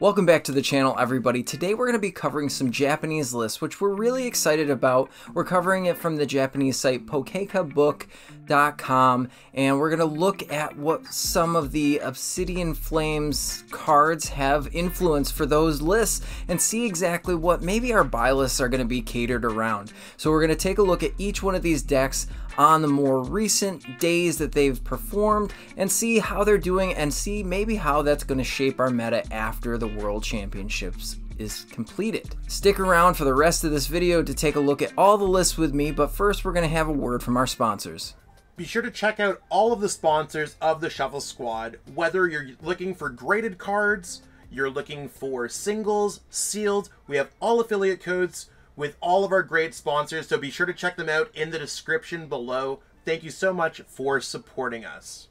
Welcome back to the channel, everybody. Today we're going to be covering some Japanese lists, which we're really excited about. We're covering it from the Japanese site pokekabook.com, and we're going to look at what some of the Obsidian Flames cards have influenced for those lists and see exactly what maybe our buy lists are going to be catered around. So we're going to take a look at each one of these decks on the more recent days that they've performed and see how they're doing and see maybe how that's going to shape our meta after the World Championships is completed. Stick around for the rest of this video to take a look at all the lists with me, but first we're going to have a word from our sponsors. Be sure to check out all of the sponsors of the Shuffle Squad, whether you're looking for graded cards, you're looking for singles, sealed, we have all affiliate codes with all of our great sponsors, so be sure to check them out in the description below. Thank you so much for supporting us.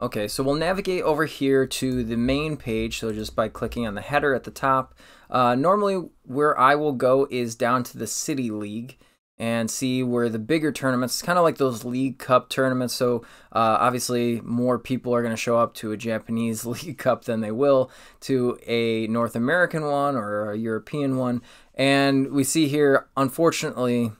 Okay, so we'll navigate over here to the main page, so just by clicking on the header at the top. Normally where I will go is down to the City League and see where the bigger tournaments, it's kind of like those League Cup tournaments, so obviously more people are going to show up to a Japanese League Cup than they will to a North American one or a European one. And we see here, unfortunately,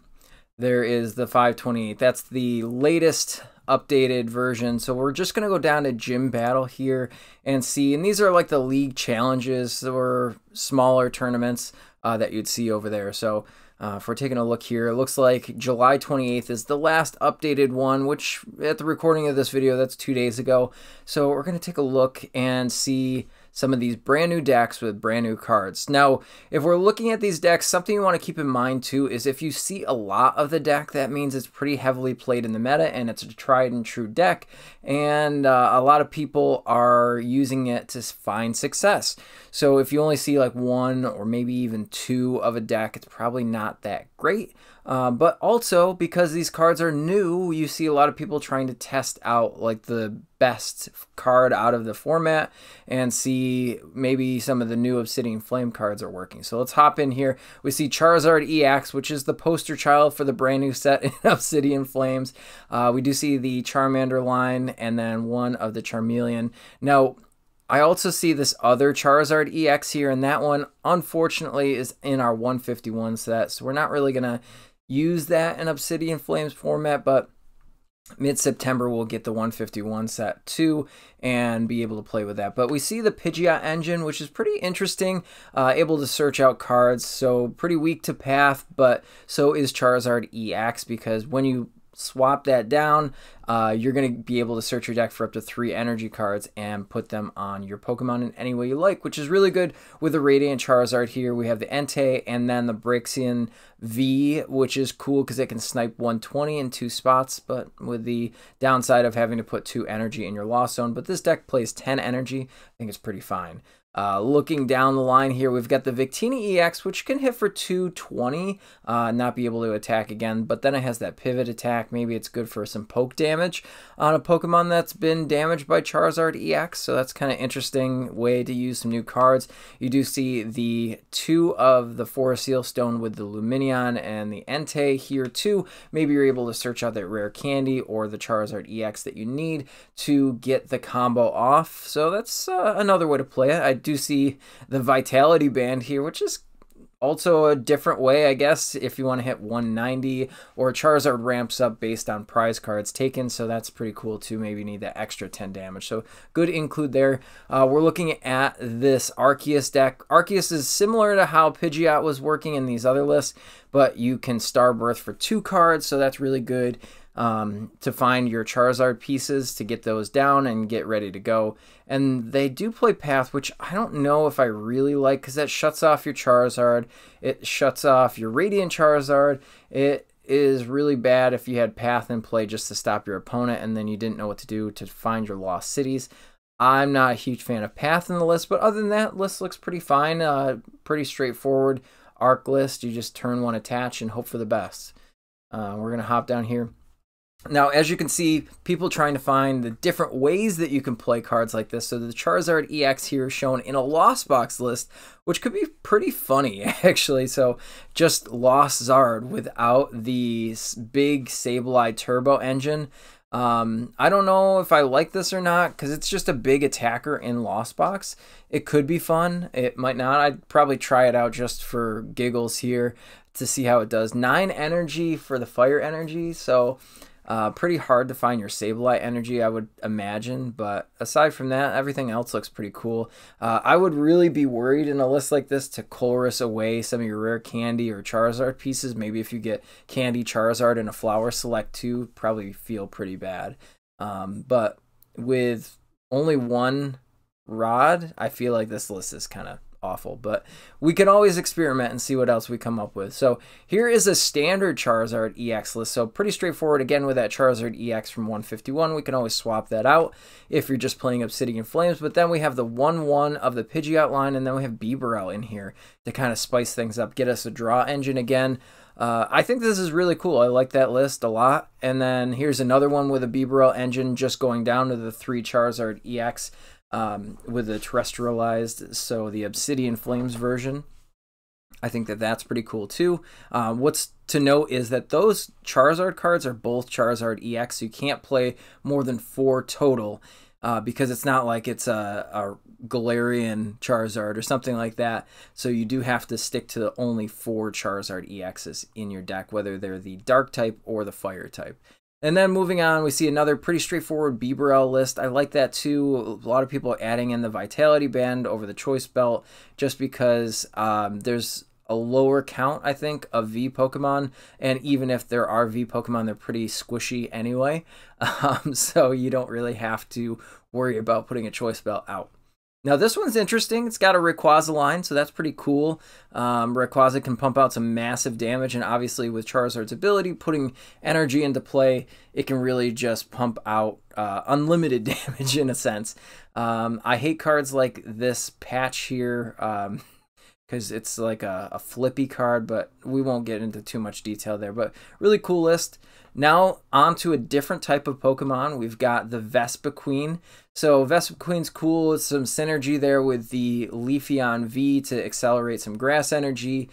there is the 528. That's the latest updated version. So we're just going to go down to Gym Battle here and see. And these are like the league challenges or smaller tournaments that you'd see over there. So if we're taking a look here, it looks like July 28th is the last updated one, which at the recording of this video, that's 2 days ago. So we're going to take a look and see some of these brand new decks with brand new cards. Now, if we're looking at these decks, something you want to keep in mind too is if you see a lot of the deck, that means it's pretty heavily played in the meta and it's a tried and true deck, and a lot of people are using it to find success. So if you only see like one or maybe even two of a deck, it's probably not that great. But also because these cards are new, you see a lot of people trying to test out like the best card out of the format and see maybe some of the new Obsidian Flame cards are working. So let's hop in here. We see Charizard EX, which is the poster child for the brand new set in Obsidian Flames. We do see the Charmander line and then one of the Charmeleon. Now, I also see this other Charizard EX here, and that one, unfortunately, is in our 151 set, so we're not really going to use that in Obsidian Flames format, but mid-September we'll get the 151 set too and be able to play with that. But we see the Pidgeot engine, which is pretty interesting, able to search out cards, so pretty weak to path, but so is Charizard EX, because when you swap that down, you're going to be able to search your deck for up to 3 energy cards and put them on your Pokemon in any way you like, which is really good with the Radiant Charizard here. We have the Entei and then the Braixen V, which is cool because it can snipe 120 in 2 spots, but with the downside of having to put 2 energy in your Lost Zone. But this deck plays 10 energy. I think it's pretty fine. Looking down the line here, we've got the Victini EX, which can hit for 220, not be able to attack again, but then it has that pivot attack. Maybe it's good for some poke damage on a Pokemon that's been damaged by Charizard EX, so that's kind of interesting way to use some new cards. You do see the 2 of the Forest Seal Stone with the Lumineon and the Entei here too. Maybe you're able to search out that rare candy or the Charizard EX that you need to get the combo off, so that's another way to play it. I do see the Vitality Band here, which is also a different way, I guess, if you want to hit 190, or Charizard ramps up based on prize cards taken, so that's pretty cool too. Maybe you need that extra 10 damage, so good include there. We're looking at this Arceus deck. Arceus is similar to how Pidgeot was working in these other lists, but you can Starbirth for 2 cards, so that's really good to find your Charizard pieces to get those down and get ready to go. And they do play Path, which I don't know if I really like, because that shuts off your Charizard, it shuts off your Radiant Charizard. It is really bad if you had Path in play just to stop your opponent and then you didn't know what to do to find your lost cities. I'm not a huge fan of Path in the list, but other than that, list looks pretty fine. Pretty straightforward arc list. You just turn 1 attach and hope for the best. We're going to hop down here. Now, as you can see, people trying to find the different ways that you can play cards like this. So the Charizard EX here is shown in a Lost Box list, which could be pretty funny, actually. So just Lost Zard without the big Sableye Turbo engine. I don't know if I like this or not because it's just a big attacker in Lost Box. It could be fun. It might not. I'd probably try it out just for giggles here to see how it does. 9 energy for the fire energy, so pretty hard to find your Sableye energy, I would imagine. But aside from that, everything else looks pretty cool. I would really be worried in a list like this to Colress away some of your rare candy or Charizard pieces. Maybe if you get candy Charizard and a flower select too, probably feel pretty bad. But with only one rod, I feel like this list is kind of awful, but we can always experiment and see what else we come up with. So here is a standard Charizard EX list, so pretty straightforward. Again, with that Charizard EX from 151, we can always swap that out if you're just playing Obsidian Flames. But then we have the 1-1 of the Pidgeot line, and then we have Bibarel in here to kind of spice things up, get us a draw engine again. I think this is really cool. I like that list a lot. And then here's another one with a Bibarel engine, just going down to the 3 Charizard EX with the terrestrialized, so the Obsidian Flames version. I think that that's pretty cool too. What's to note is that those Charizard cards are both Charizard EX, so you can't play more than 4 total because it's not like it's a Galarian Charizard or something like that. So you do have to stick to only 4 Charizard EXs in your deck, whether they're the Dark type or the Fire type. And then moving on, we see another pretty straightforward Bibarel list. I like that too. A lot of people adding in the Vitality Band over the Choice Belt just because there's a lower count, I think, of V Pokemon. And even if there are V Pokemon, they're pretty squishy anyway. So you don't really have to worry about putting a Choice Belt out. Now this one's interesting. It's got a Rayquaza line, so that's pretty cool. Rayquaza can pump out some massive damage, and obviously with Charizard's ability, putting energy into play, it can really just pump out unlimited damage in a sense. I hate cards like this patch here because it's like a flippy card, but we won't get into too much detail there. But really cool list. Now on to a different type of Pokemon. We've got the Vespiquen. So Vespiquen's cool. It's some synergy there with the Leafeon V to accelerate some grass energy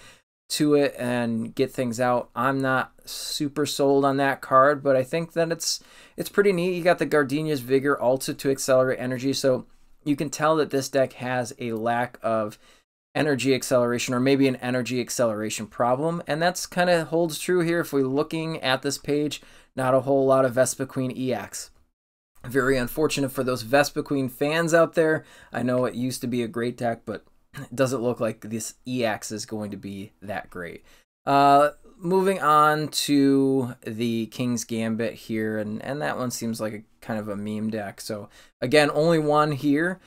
to it and get things out. I'm not super sold on that card, but I think that it's pretty neat. You got the Gardenia's Vigor also to accelerate energy, so you can tell that this deck has a lack of energy acceleration, or maybe an energy acceleration problem, and that's kind of holds true here. If we're looking at this page, not a whole lot of Vespiquen EX. Very unfortunate for those Vespiquen fans out there. I know it used to be a great deck, but it doesn't look like this EX is going to be that great. Moving on to the King's Gambit here, and that one seems like a kind of a meme deck. So again, only one here.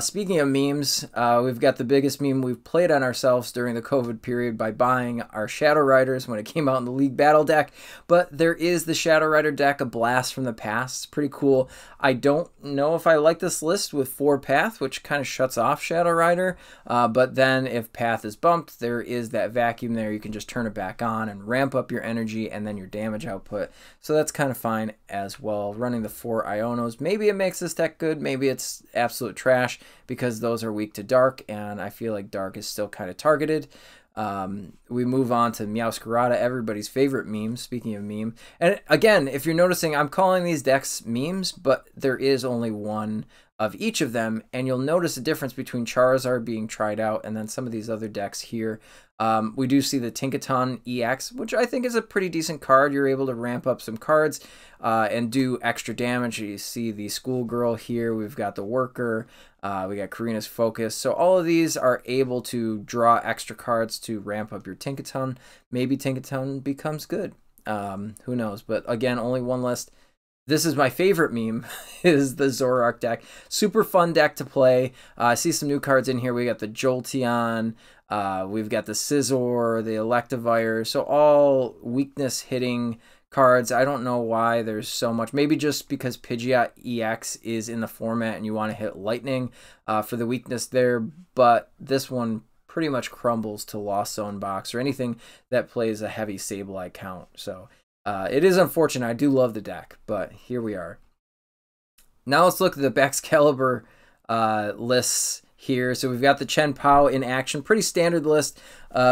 Speaking of memes, we've got the biggest meme we've played on ourselves during the COVID period by buying our Shadow Riders when it came out in the League Battle deck. But there is the Shadow Rider deck, a blast from the past. It's pretty cool. I don't know if I like this list with 4 Path, which kind of shuts off Shadow Rider. But then if Path is bumped, there is that vacuum there. You can just turn it back on and ramp up your energy and then your damage output. So that's kind of fine as well. Running the 4 Ionos, maybe it makes this deck good, maybe it's absolute trash because those are weak to Dark, and I feel like Dark is still kind of targeted. We move on to Meowscarada, everybody's favorite meme, speaking of meme. And again, if you're noticing, I'm calling these decks memes, but there is only one of each of them, and you'll notice a difference between Charizard being tried out and then some of these other decks here. We do see the Tinkaton EX, which I think is a pretty decent card. You're able to ramp up some cards and do extra damage. You see the Schoolgirl here. We've got the Worker. We got Karina's Focus. So all of these are able to draw extra cards to ramp up your Tinkaton. Maybe Tinkaton becomes good. Who knows? But again, only one list. This is my favorite meme, is the Zoroark deck. Super fun deck to play. I see some new cards in here. We got the Jolteon. We've got the Scizor, the Electivire. So all weakness hitting cards. I don't know why there's so much. Maybe just because Pidgeot EX is in the format and you want to hit Lightning for the weakness there. But this one pretty much crumbles to Lost Zone box or anything that plays a heavy Sableye count. So it is unfortunate. I do love the deck, but here we are. Now let's look at the Baxcalibur lists here. So we've got the Chen Pao in action. Pretty standard list.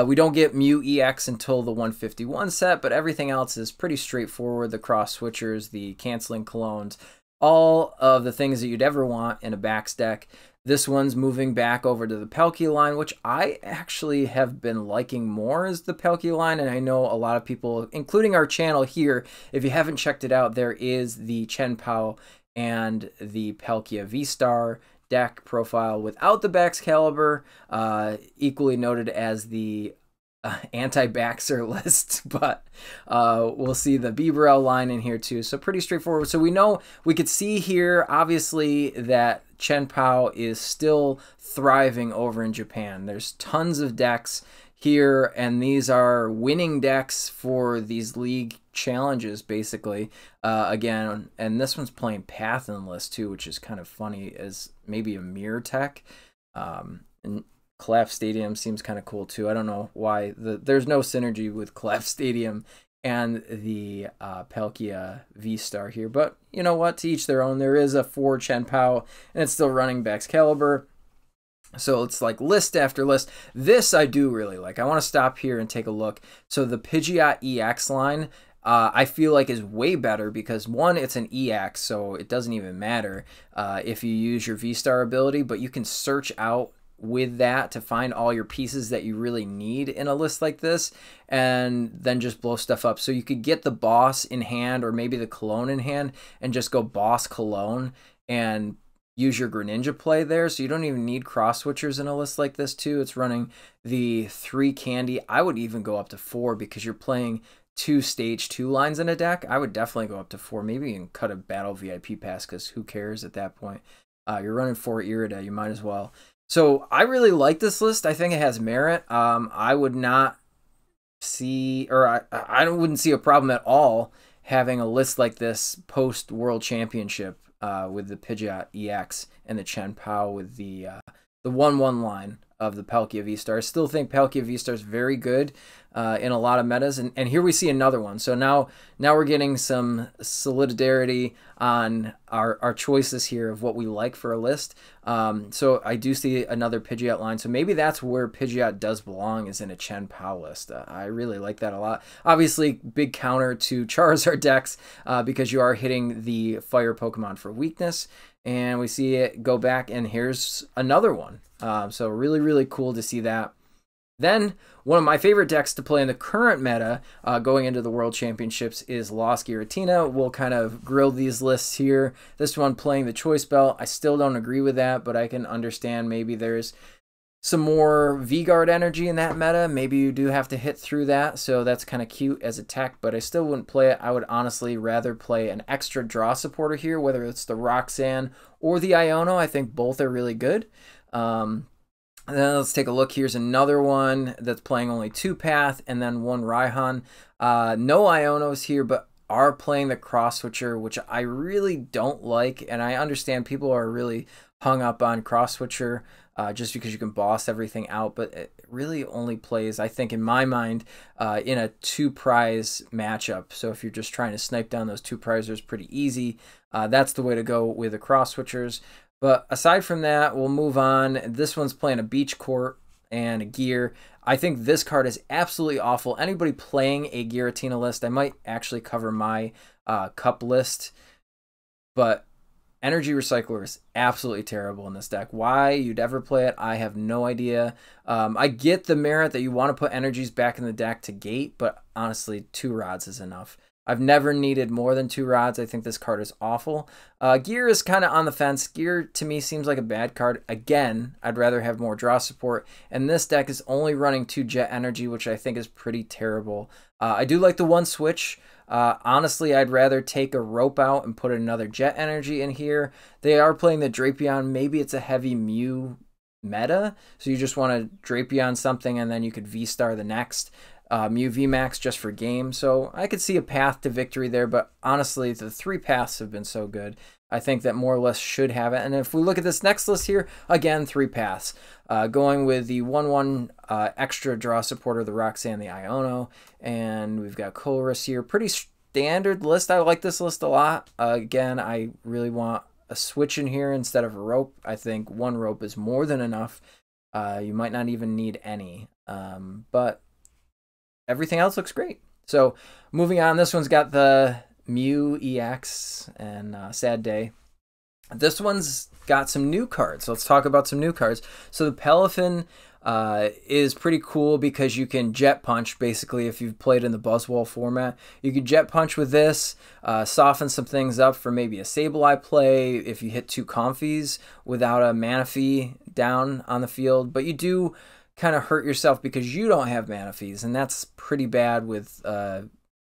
We don't get Mew EX until the 151 set, but everything else is pretty straightforward. The cross switchers, the canceling clones, all of the things that you'd ever want in a backs deck. This one's moving back over to the Palkia line, which I actually have been liking more as the Palkia line, and I know a lot of people, including our channel here, if you haven't checked it out, there is the Chen Pao and the Palkia V-Star deck profile without the Baxcalibur, equally noted as the anti-Baxer list, but we'll see the Bibarel line in here too, so pretty straightforward. So we could see here obviously that Chen Pao is still thriving over in Japan. There's tons of decks here, and these are winning decks for these league challenges basically. Again, and this one's playing Path in the list too, which is kind of funny as maybe a mirror tech. And Collapse Stadium seems kind of cool too. I don't know why. There's no synergy with Collapse Stadium and the Palkia V-Star here. But you know what? To each their own. There is a 4 Chen Pao, and it's still running Baxcalibur. So it's like list after list. This I do really like. I want to stop here and take a look. So the Pidgeot EX line, I feel like is way better because one, it's an EX, so it doesn't even matter if you use your V-Star ability, but you can search out with that to find all your pieces that you really need in a list like this, and then just blow stuff up. So you could get the boss in hand or maybe the cologne in hand and just go boss cologne and use your Greninja play there. So you don't even need cross switchers in a list like this too. It's running the 3 candy. I would even go up to 4 because you're playing 2 stage 2 lines in a deck. I would definitely go up to 4. Maybe you can cut a battle VIP pass because who cares at that point. You're running 4 Irida, you might as well. So I really like this list. I think it has merit. I would not see, or I wouldn't see a problem at all having a list like this post World Championship with the Pidgeot EX and the Chen Pao with the 1/1 line of the Palkia V-Star. I still think Palkia V-Star is very good in a lot of metas, and here we see another one. So now we're getting some solidarity on our choices here of what we like for a list. So I do see another Pidgeot line, so maybe that's where Pidgeot does belong, is in a Chen Pao list. I really like that a lot. Obviously, big counter to Charizard decks because you are hitting the fire Pokemon for weakness, and we see it go back, and here's another one. So really, really cool to see that. Then, one of my favorite decks to play in the current meta going into the World Championships is Lost Giratina. We'll kind of grill these lists here. This one playing the Choice Belt. I still don't agree with that, but I can understand maybe there's some more V-Guard energy in that meta. Maybe you do have to hit through that, so that's kind of cute as a tech, but I still wouldn't play it. I would honestly rather play an extra draw supporter here, whether it's the Roxanne or the Iono. I think both are really good. And then let's take a look. Here's another one that's playing only 2 Path and then 1 Raihan. No Ionos here, but are playing the cross switcher, which I really don't like. And I understand people are really hung up on cross switcher just because you can boss everything out, but it really only plays, I think, in my mind, in a 2 prize matchup. So if you're just trying to snipe down those 2 prizers pretty easy, that's the way to go with the cross switchers. But aside from that, we'll move on. This one's playing a Beach Court and a Gear. I think this card is absolutely awful. Anybody playing a Giratina list, I might actually cover my cup list, but Energy Recycler is absolutely terrible in this deck. Why you'd ever play it, I have no idea. I get the merit that you want to put energies back in the deck to gate, but honestly, 2 rods is enough. I've never needed more than 2 rods. I think this card is awful. Gear is kind of on the fence. Gear, to me, seems like a bad card. Again, I'd rather have more draw support. And this deck is only running 2 Jet Energy, which I think is pretty terrible. I do like the 1 switch. Honestly, I'd rather take a Rope out and put another Jet Energy in here. They are playing the Drapion. Maybe it's a heavy Mew meta, so you just want to Drapion something and then you could V-Star the next. Mew VMAX just for game, so I could see a path to victory there, but honestly, the 3 paths have been so good. I think that more or less should have it. And if we look at this next list here, again, 3 paths. Going with the 1/1 extra draw supporter, the Roxanne, the Iono, and we've got Colress here. Pretty standard list. I like this list a lot. Again, I really want a switch in here instead of a rope. I think one rope is more than enough. You might not even need any, but everything else looks great. So moving on, this one's got the Mew EX and Sad Day. This one's got some new cards. Let's talk about some new cards. So the Peliphan is pretty cool because you can Jet Punch. Basically, if you've played in the Buzzwole format, you can Jet Punch with this, soften some things up for maybe a Sableye play if you hit 2 Comfies without a Manaphy down on the field. But you do kind of hurt yourself because you don't have Manaphys, and that's pretty bad with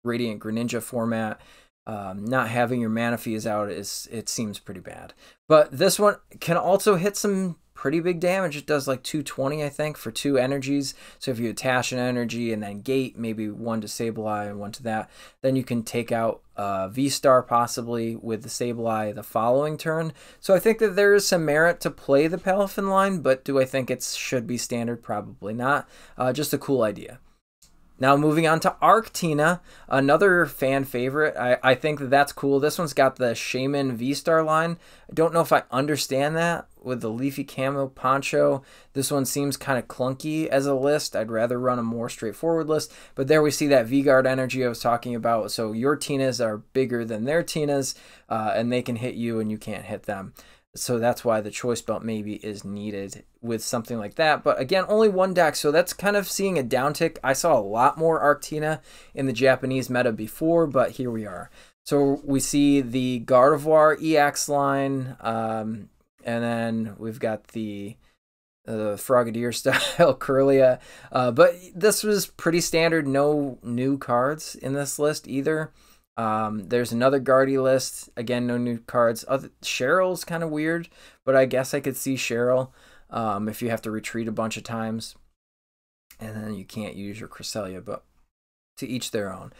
Radiant Greninja format. Not having your Manaphys out it seems pretty bad. But this one can also hit some pretty big damage. It does like 220, I think, for 2 energies. So if you attach an energy and then gate, maybe 1 to Sableye and 1 to that, then you can take out V-Star possibly with the Sableye the following turn. So I think that there is some merit to play the Peliphan line, but do I think it should be standard? Probably not. Just a cool idea. Now moving on to Arctina, another fan favorite. I think that's cool. This one's got the Shaman V-Star line. I don't know if I understand that with the Leafy Camo Poncho. This one seems kind of clunky as a list. I'd rather run a more straightforward list. But there we see that V-Guard energy I was talking about. So your Tinas are bigger than their Tinas, and they can hit you and you can't hit them. So that's why the choice belt maybe is needed with something like that. But again, only 1 deck, so that's kind of seeing a downtick. I saw a lot more Arctina in the Japanese meta before, but here we are. So we see the Gardevoir EX line, and then we've got the Frogadier style Kirlia. But this was pretty standard, no new cards in this list either. There's another Guardy list. Again, no new cards. Cheryl's kind of weird, but I guess I could see Cheryl if you have to retreat a bunch of times. And then you can't use your Cresselia, but to each their own.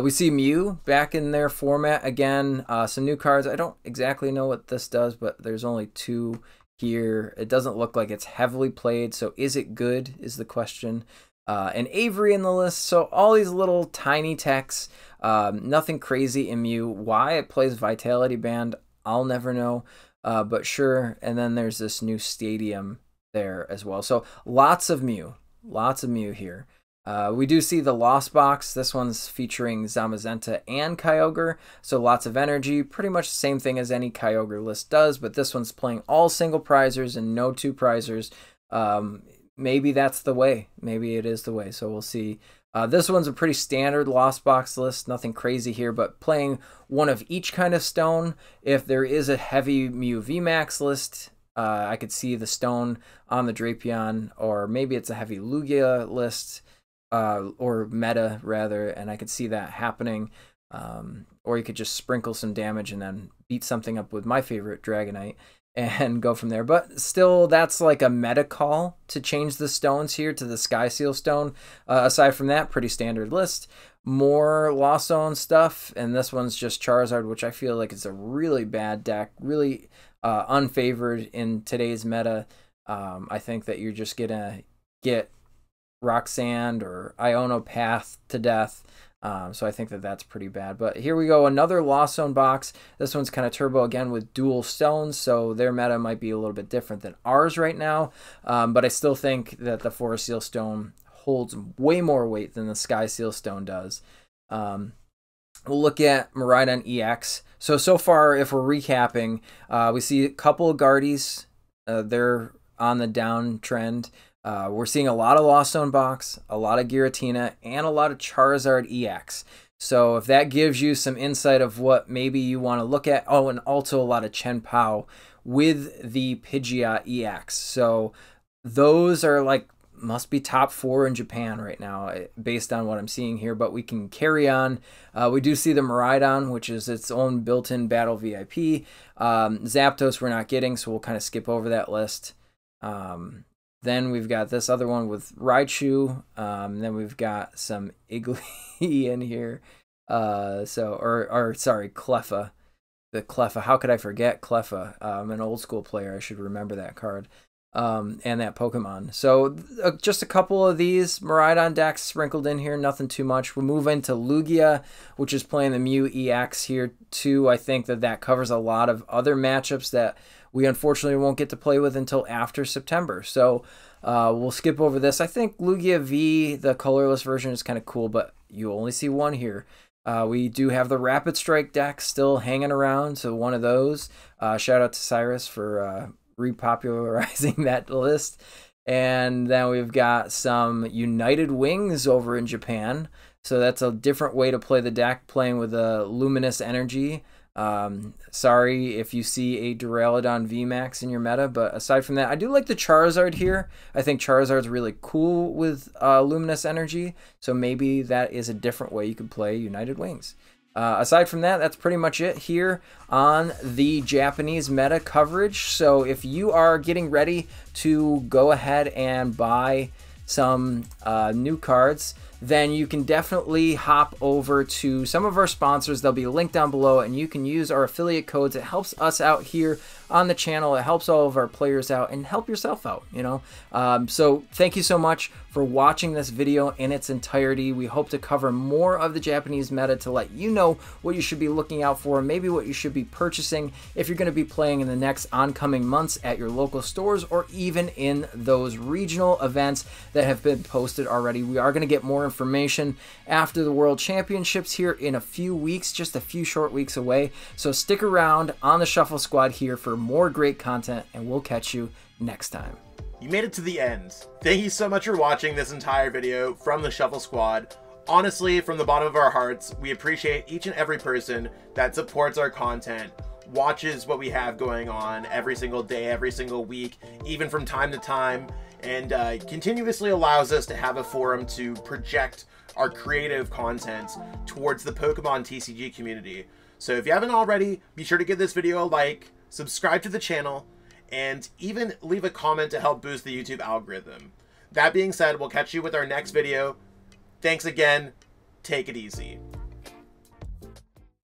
We see Mew back in their format again. Some new cards. I don't exactly know what this does, but there's only 2 here. It doesn't look like it's heavily played, so is it good is the question. And Avery in the list. So all these little tiny techs, nothing crazy in Mew. Why it plays Vitality Band, I'll never know, but sure. And then there's this new stadium there as well. So lots of Mew here. We do see the Lost Box. This one's featuring Zamazenta and Kyogre, so lots of energy. Pretty much the same thing as any Kyogre list does, but this one's playing all single prizers and no 2 prizers. Maybe that's the way. Maybe it is the way. So we'll see. This one's a pretty standard Lost Box list. Nothing crazy here, but playing one of each kind of stone. If there is a heavy Mew VMAX list, I could see the stone on the Drapion, or maybe it's a heavy Lugia list, or meta rather, and I could see that happening. Or you could just sprinkle some damage and then beat something up with my favorite Dragonite and go from there. But still, that's like a meta call to change the stones here to the Sky Seal stone. Aside from that, pretty standard list. More Lost Zone stuff, and this one's just Charizard, which I feel like is a really bad deck, really unfavored in today's meta. I think that you're just gonna get Roxanne or Ionopath to death. So I think that that's pretty bad. But here we go, another Lost Zone box. This one's kind of turbo again with dual stones, so their meta might be a little bit different than ours right now. But I still think that the Forest Seal stone holds way more weight than the Sky Seal stone does. We'll look at Miraidon EX. So far, if we're recapping, we see a couple of Guardies. They're on the downtrend. We're seeing a lot of Lost Zone box, a lot of Giratina, and a lot of Charizard EX. So if that gives you some insight of what maybe you want to look at. Oh, and also a lot of Chien-Pao with the Pidgeot EX. So those are like, must be top 4 in Japan right now based on what I'm seeing here, but we can carry on. We do see the Miraidon, which is its own built-in battle VIP. Zapdos we're not getting, so we'll kind of skip over that list. Then we've got this other one with Raichu. Then we've got some Iggly in here. Sorry, Cleffa. The Cleffa. How could I forget Cleffa? I'm an old school player. I should remember that card. and that Pokemon. So just a couple of these Miraidon decks sprinkled in here, nothing too much. We'll move into Lugia, which is playing the Mew EX here too. I think that covers a lot of other matchups that we unfortunately won't get to play with until after September. So we'll skip over this. I think Lugia V, the colorless version, is kind of cool, but you only see one here. We do have the Rapid Strike deck still hanging around, so one of those. Shout out to Cyrus for repopularizing that list. And then we've got some United Wings over in Japan, so that's a different way to play the deck, playing with a Luminous Energy. Sorry if you see a Duraludon VMAX in your meta, but aside from that, I do like the Charizard here. I think Charizard's really cool with Luminous Energy, so maybe that is a different way you could play United Wings. Aside from that, that's pretty much it here on the Japanese meta coverage. So if you are getting ready to go ahead and buy some new cards, then you can definitely hop over to some of our sponsors. They'll be linked down below, and you can use our affiliate codes. It helps us out here on the channel. It helps all of our players out, and help yourself out, you know. So thank you so much for watching this video in its entirety. We hope to cover more of the Japanese meta to let you know what you should be looking out for, maybe what you should be purchasing if you're going to be playing in the next oncoming months at your local stores, or even in those regional events that have been posted already. We are going to get more information after the World Championships here in a few weeks, just a few short weeks away. So stick around on the Shuffle Squad here for more great content, and we'll catch you next time. You made it to the end. Thank you so much for watching this entire video from the Shuffle Squad. Honestly, from the bottom of our hearts, we appreciate each and every person that supports our content, watches what we have going on every single day, every single week, even from time to time, and continuously allows us to have a forum to project our creative content towards the Pokemon TCG community. So if you haven't already, be sure to give this video a like, subscribe to the channel, and even leave a comment to help boost the YouTube algorithm. That being said, we'll catch you with our next video. Thanks again. Take it easy.